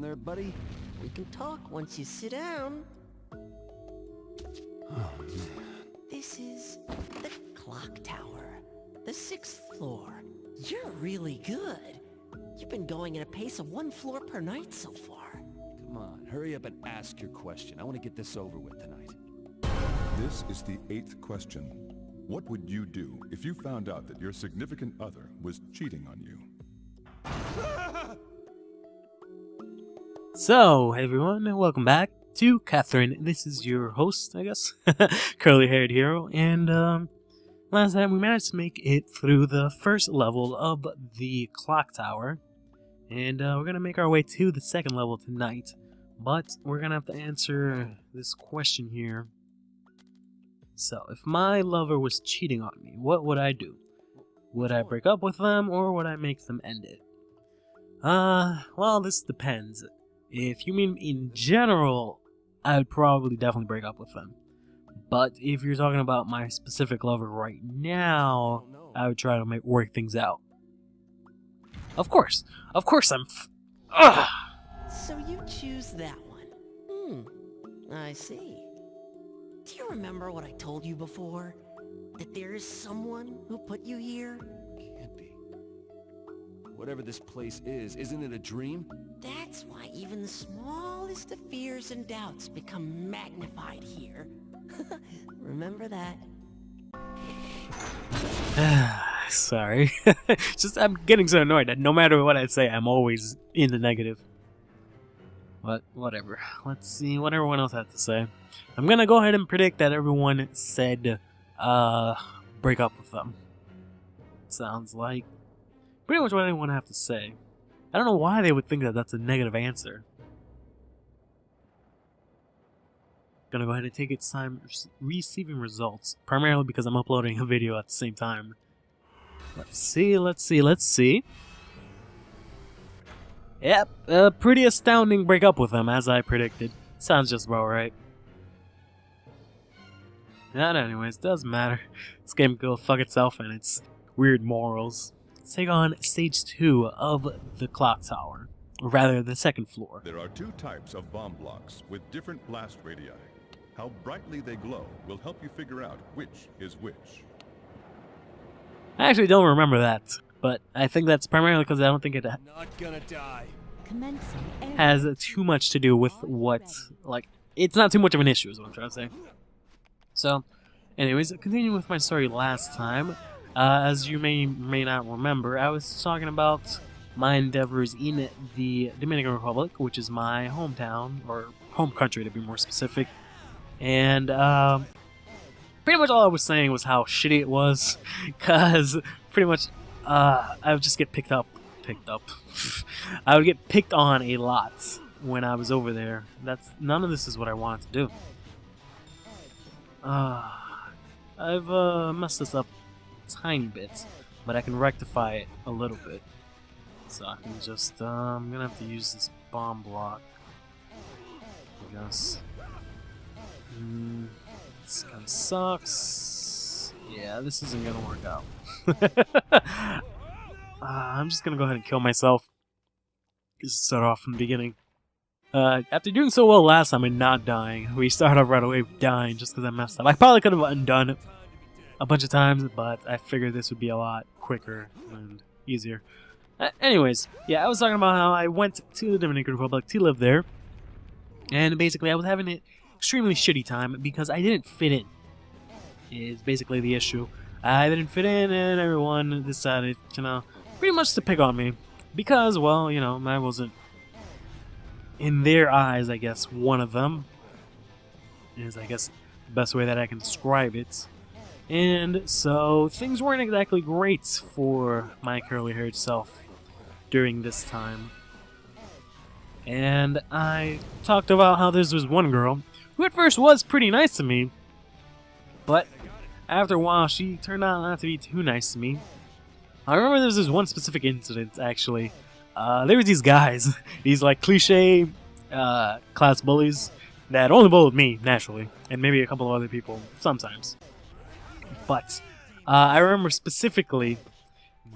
down there, buddy? We can talk once you sit down. Oh, man. This is the clock tower, the 6th floor. You're really good. You've been going at a pace of 1 floor per night so far. Come on, hurry up and ask your question. I want to get this over with tonight. This is the 8th question. What would you do if you found out that your significant other was cheating on you? So, hey everyone, and welcome back to Catherine. This is your host, I guess, CurlyHairedHero, and last time we managed to make it through the first level of the clock tower, and we're gonna make our way to the second level tonight, but we're gonna have to answer this question here. So, if my lover was cheating on me, what would I do? Would I break up with them, or would I make them end it? Well, this depends. If you mean in general, I would probably definitely break up with them. But if you're talking about my specific lover right now, I would try to work things out. Of course I'm So you choose that one. I see. Do you remember what I told you before? That there is someone who put you here? Can't be. Whatever this place is, isn't it a dream? That's why even the smallest of fears and doubts become magnified here. Remember that? Sorry. Just I'm getting so annoyed that no matter what I say, I'm always in the negative. But whatever. Let's see what everyone else had to say. I'm gonna go ahead and predict that everyone said break up with them. Sounds like pretty much what anyone have to say. I don't know why they would think that that's a negative answer. Gonna go ahead and take its time receiving results, primarily because I'm uploading a video at the same time. Let's see. Yep, a pretty astounding break up with them, as I predicted. Sounds just about right. But anyways, doesn't matter. This game can go fuck itself and its weird morals. Let's take on stage 2 of the clock tower, or rather the 2nd floor. There are 2 types of bomb blocks with different blast radii. How brightly they glow will help you figure out which is which. I actually don't remember that, but I think that's primarily because I don't think it Not gonna die. has too much to do with what, like, it's not too much of an issue is what I'm trying to say. So, anyways, continuing with my story last time, as you may not remember, I was talking about my endeavors in the Dominican Republic, which is my hometown, or home country to be more specific, and pretty much all I was saying was how shitty it was, because pretty much I would just get picked up. I would get picked on a lot when I was over there. None of this is what I wanted to do. I've messed this up a tiny bit, but I can rectify it a little bit. So I can just, I'm gonna have to use this bomb block, I guess. This kind of sucks. Yeah, this isn't gonna work out. I'm just gonna go ahead and kill myself. Just start off from the beginning. After doing so well last time and not dying, we start off right away dying just because I messed up. I probably could have undone it a bunch of times, but I figured this would be a lot quicker and easier. Anyways, yeah, I was talking about how I went to the Dominican Republic to live there, and basically I was having an extremely shitty time because I didn't fit in, is basically the issue. I didn't fit in, and everyone decided, pretty much to pick on me because, well, I wasn't, in their eyes, I guess, one of them is, I guess, the best way that I can describe it. And so things weren't exactly great for my curly-haired self during this time. And I talked about how there was one girl who at first was pretty nice to me, but after a while she turned out not to be too nice to me. I remember there was this one specific incident, actually. There were these guys, these like cliche class bullies that only bullied me, naturally, and maybe a couple of other people sometimes. But I remember specifically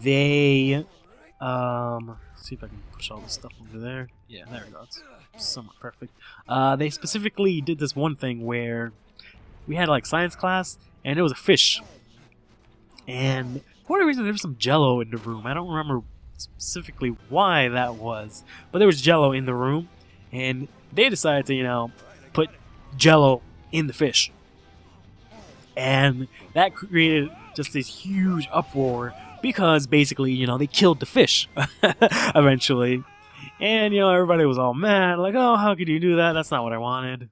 they see if I can push all this stuff over there. Yeah, there we go. It's somewhat perfect. They specifically did this one thing where we had like science class, and it was a fish. And for whatever reason, there was some Jello in the room. I don't remember specifically why that was, but there was Jello in the room, and they decided to, you know, put Jello in the fish. And that created just this huge uproar because basically, you know, they killed the fish eventually. And, you know, everybody was all mad, like, oh, how could you do that? That's not what I wanted.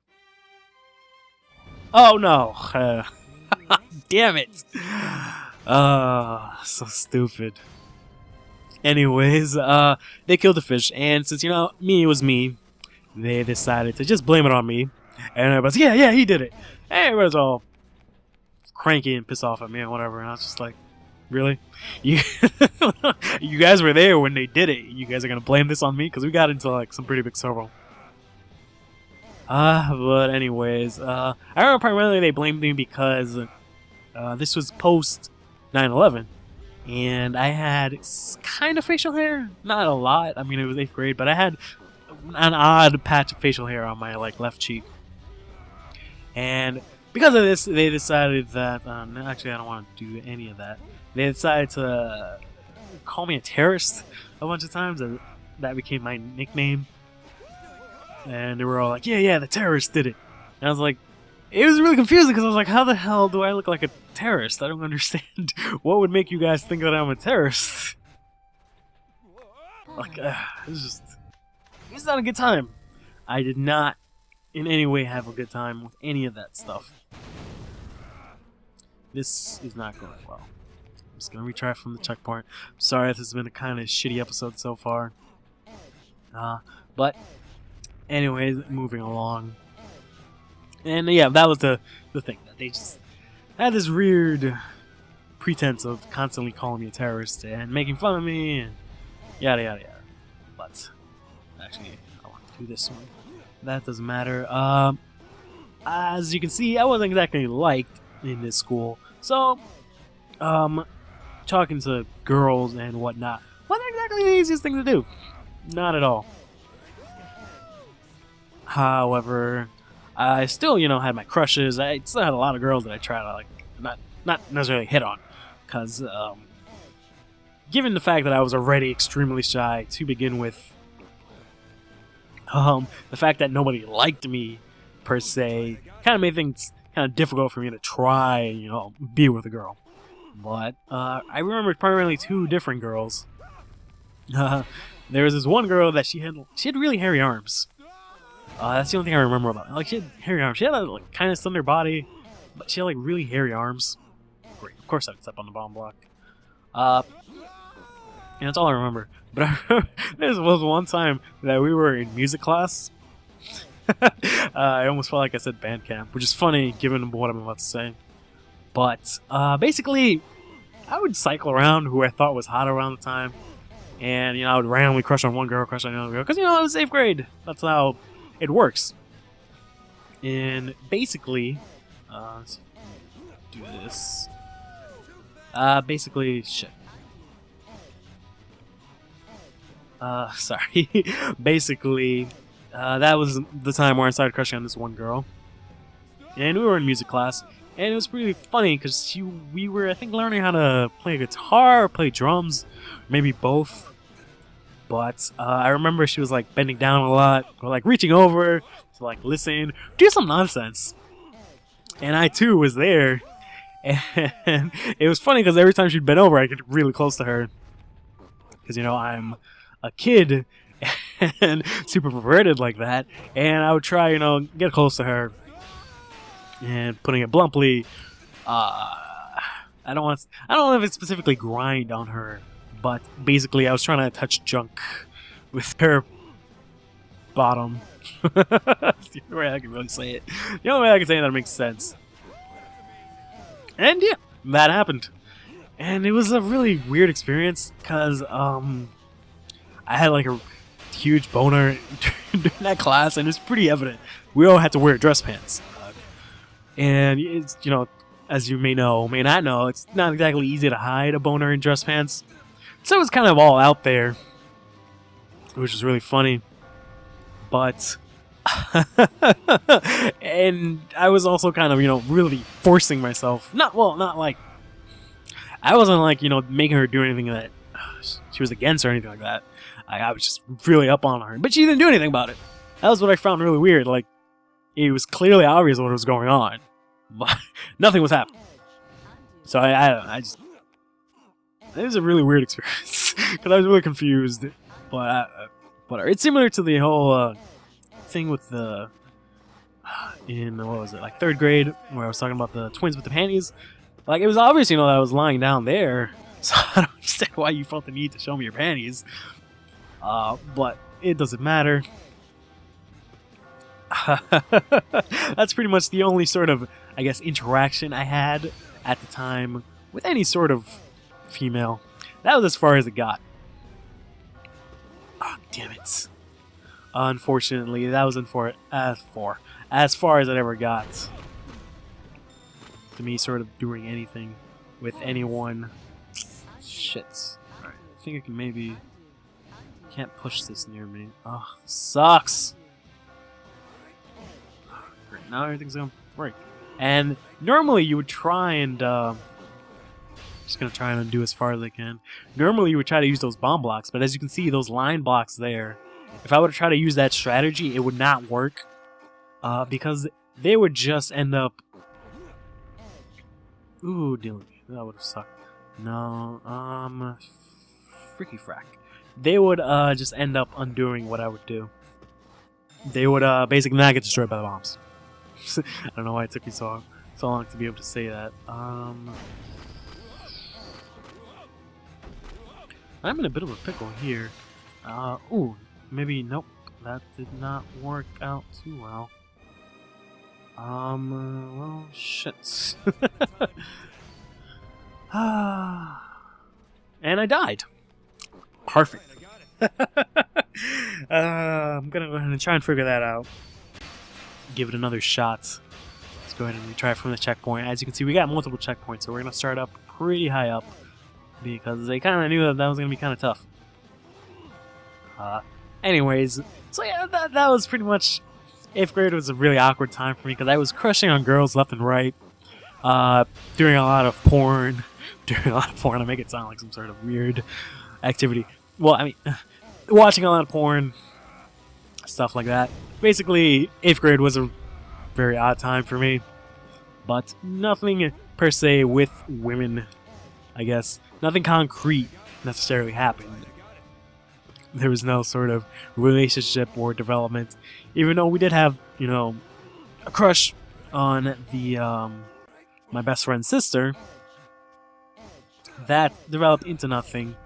Oh, no. Damn it. So stupid. Anyways, they killed the fish, and since, you know, it was me, they decided to just blame it on me. And everybody's like, yeah, he did it. And everybody's all cranky and pissed off at me and whatever, and I was just like, really? You guys were there when they did it. You guys are gonna blame this on me? Because we got into like some pretty big trouble. But anyways, I remember primarily they blamed me because this was post 9/11, and I had kind of facial hair, not a lot. I mean, it was 8th grade, but I had an odd patch of facial hair on my like left cheek, and because of this, they decided that actually I don't want to do any of that. They decided to call me a terrorist a bunch of times, and that became my nickname. And they were all like, yeah, the terrorist did it. And I was like, it was really confusing because I was like, how the hell do I look like a terrorist? I don't understand. What would make you guys think that I'm a terrorist? Like, it was not a good time. I did not in any way have a good time with any of that stuff. This is not going well. I'm just going to retry from the checkpoint. I'm sorry if this has been a kind of shitty episode so far. But anyways, moving along. And yeah, that was the thing. That they just had this weird pretense of constantly calling me a terrorist and making fun of me and yada yada yada. But actually, I want to do this one. That doesn't matter. As you can see, I wasn't exactly liked in this school. So, talking to girls and whatnot wasn't exactly the easiest thing to do. Not at all. However, I still, you know, had my crushes. I still had a lot of girls that I tried to, like, not necessarily hit on. Because, given the fact that I was already extremely shy to begin with, the fact that nobody liked me, per se, kind of made things kind of difficult for me to try, you know, be with a girl. But, I remember primarily 2 different girls. There was this one girl that she had really hairy arms. That's the only thing I remember about her. Like, she had hairy arms. She had a like, kind of slender body, but she had like really hairy arms. Great. Of course I would step on the bomb block. And that's all I remember. But I remember there was one time that we were in music class. I almost felt like I said band camp, which is funny given what I'm about to say. But basically, I would cycle around who I thought was hot around the time. And, you know, I would randomly crush on one girl, crush on another girl. Because, you know, it was 8th grade. That's how it works. And basically, let's do this. Basically, shit. Sorry. Basically, that was the time where I started crushing on this one girl. And we were in music class. And it was really funny because we were, I think, learning how to play guitar, or play drums, maybe both. But I remember she was like bending down a lot, or like reaching over to like listen, do some nonsense. And I too was there. And it was funny because every time she'd bend over, I get really close to her. Because, you know, I'm a kid and super perverted like that. And I would try, you know, get close to her. And putting it bluntly, I don't know if it's specifically grind on her, but basically I was trying to touch junk with her bottom. That's the only way I can really say it. The only way I can say that makes sense. And yeah, that happened. And it was a really weird experience because I had like a huge boner during that class, and it's pretty evident. We all had to wear dress pants. And it's, you know, as you may know, may not know, it's not exactly easy to hide a boner in dress pants. So it was kind of all out there. which is really funny. But and I was also kind of, you know, really forcing myself. Not like I wasn't like, you know, making her do anything that she was against or anything like that. I was just really up on her, but she didn't do anything about it. That was what I found really weird. Like, it was clearly obvious what was going on, but nothing was happening. So I just, it was a really weird experience because I was really confused. But whatever. It's similar to the whole thing with the in what was it, like 3rd grade, where I was talking about the twins with the panties. Like, it was obvious, you know, that I was lying down there, so I don't understand why you felt the need to show me your panties. But it doesn't matter. That's pretty much the only sort of, I guess, interaction I had at the time with any sort of female. That was as far as it got. Oh, damn it. Unfortunately, that was as far as it ever got. To me sort of doing anything with anyone. Shit. Alright, I think I can maybe... Can't push this near me. Oh, this sucks! Great, now everything's gonna break. And normally you would try and... just gonna try and undo as far as I can. Normally you would try to use those bomb blocks, but as you can see, those line blocks there, if I were to try to use that strategy, it would not work. Because they would just end up... Ooh, Dylan, that would have sucked. No, freaky frack. They would just end up undoing what I would do. They would basically not get destroyed by the bombs. I don't know why it took me so long to be able to say that. I'm in a bit of a pickle here. Ooh, maybe nope. That did not work out too well. Well, shit. And I died. Perfect. I'm gonna go ahead and try and figure that out. Give it another shot. Let's go ahead and retry from the checkpoint. As you can see, we got multiple checkpoints, so we're gonna start up pretty high up because they kind of knew that was gonna be kind of tough. Anyways, so yeah, that was pretty much... 8th grade was a really awkward time for me because I was crushing on girls left and right, doing a lot of porn. I make it sound like some sort of weird activity. Well, I mean, watching a lot of porn, stuff like that. Basically, 8th grade was a very odd time for me, but nothing per se with women, I guess. Nothing concrete necessarily happened. There was no sort of relationship or development, even though we did have, you know, a crush on the my best friend's sister. That developed into nothing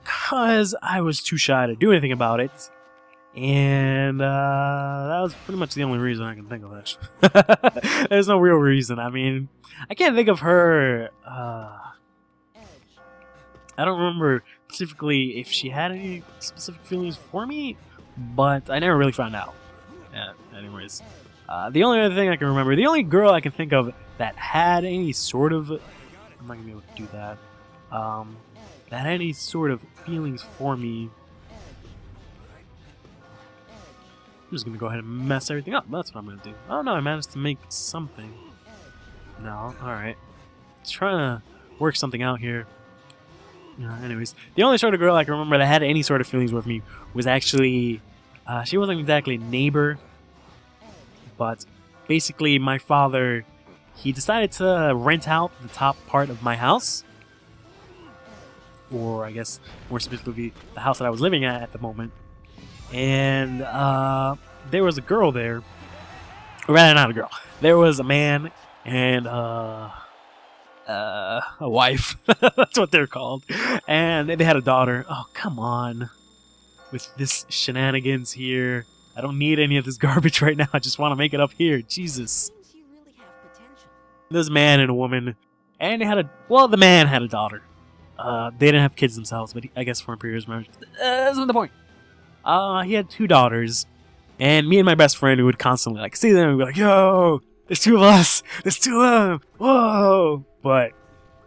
because I was too shy to do anything about it, and that was pretty much the only reason I can think of it. There's no real reason. I mean, I can't think of her. I don't remember specifically if she had any specific feelings for me, but I never really found out. Yeah, anyways. The only other thing I can remember, the only girl I can think of that had any sort of... I'm not going to be able to do that. That had any sort of feelings for me. I'm just going to go ahead and mess everything up. That's what I'm going to do. Oh no, I managed to make something. No, alright. Trying to work something out here. Anyways, the only sort of girl I can remember that had any sort of feelings with me was actually, she wasn't exactly a neighbor, but basically my father, he decided to rent out the top part of my house, or I guess more specifically the house that I was living at the moment, and there was a girl there, or rather not a girl, there was a man and a wife. That's what they're called. And they had a daughter. Oh, come on. With this shenanigans here. I don't need any of this garbage right now. I just want to make it up here. Jesus. There's a man and a woman. And they had the man had a daughter. They didn't have kids themselves, but I guess for a previous marriage. That's not the point. He had 2 daughters. And me and my best friend, we would constantly see them and be like, yo, there's 2 of us. There's 2 of them. Whoa. But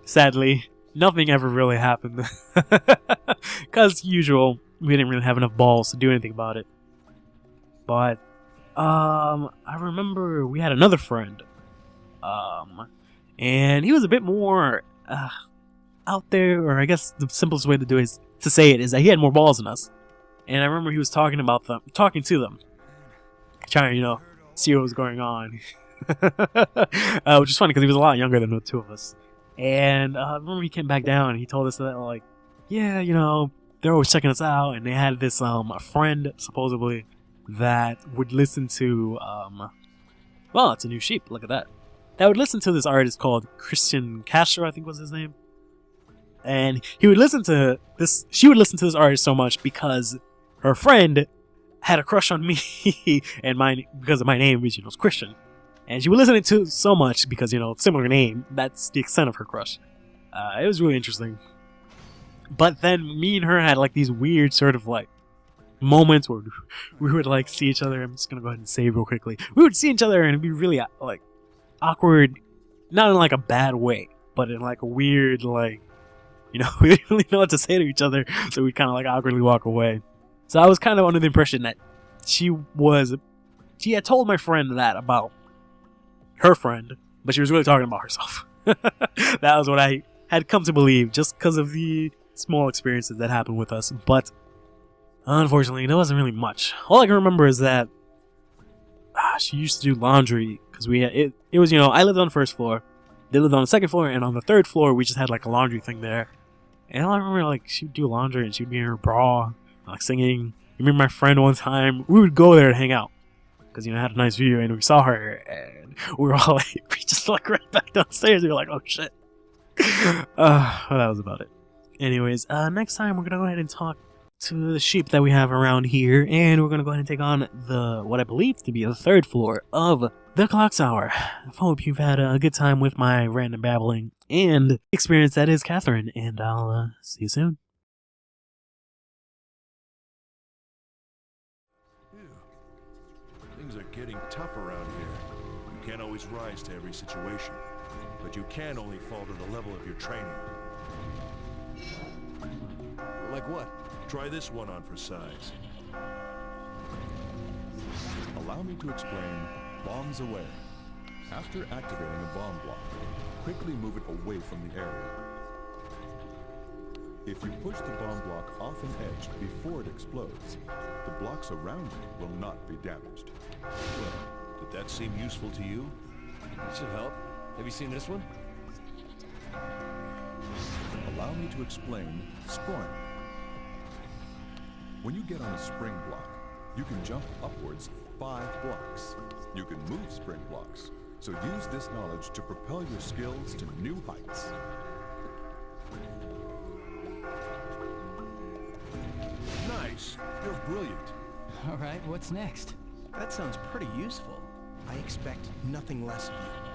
sadly, nothing ever really happened. Because usual, we didn't really have enough balls to do anything about it. But I remember we had another friend, and he was a bit more out there, or I guess the simplest way to do it is to say it is that he had more balls than us. And I remember he was talking to them, trying to, see what was going on, which is funny because he was a lot younger than the two of us. And I remember he came back down and he told us that, like, yeah, they're always checking us out, and they had this a friend supposedly that would listen to well, it's a new sheep. Look at that. That would listen to this artist called Christian Castro, I think was his name. And he would listen to this. She would listen to this artist so much because her friend had a crush on me, and because of my name, which was Christian. And she would listen to it so much because similar name. That's the extent of her crush. It was really interesting. But then me and her had like these weird sort of like moments where we would like see each other. I'm just gonna go ahead and save real quickly. We would see each other and it'd be really like awkward, not in like a bad way, but in like a weird like. We didn't really know what to say to each other, so we'd kind of like awkwardly walk away. So I was kind of under the impression that she had told my friend that about her friend, but she was really talking about herself. That was what I had come to believe, just because of the small experiences that happened with us. But unfortunately, there wasn't really much. All I can remember is that she used to do laundry, because it was, I lived on the first floor, they lived on the second floor, and on the third floor, we just had like a laundry thing there. And I remember like she'd do laundry and she'd be in her bra, like singing. I remember my friend one time, we would go there to hang out because I had a nice view and we saw her and we were all like, we just like right back downstairs. We were like, oh shit. Well, that was about it. Anyways, next time we're gonna go ahead and talk to the sheep that we have around here, and we're gonna go ahead and take on what I believe to be the third floor of the Clock Tower. I hope you've had a good time with my random babbling and experience that is Catherine, and I'll see you soon. Things are getting tough around here. You can't always rise to every situation, but you can only fall to the level of your training. Like what? Try this one on for size. Allow me to explain bombs away. After activating a bomb block, quickly move it away from the area. If you push the bomb block off an edge before it explodes, the blocks around it will not be damaged. Well, did that seem useful to you? It should help. Have you seen this one? Allow me to explain spring. When you get on a spring block, you can jump upwards 5 blocks. You can move spring blocks. So use this knowledge to propel your skills to new heights. Nice. You're brilliant. All right, what's next? That sounds pretty useful. I expect nothing less of you.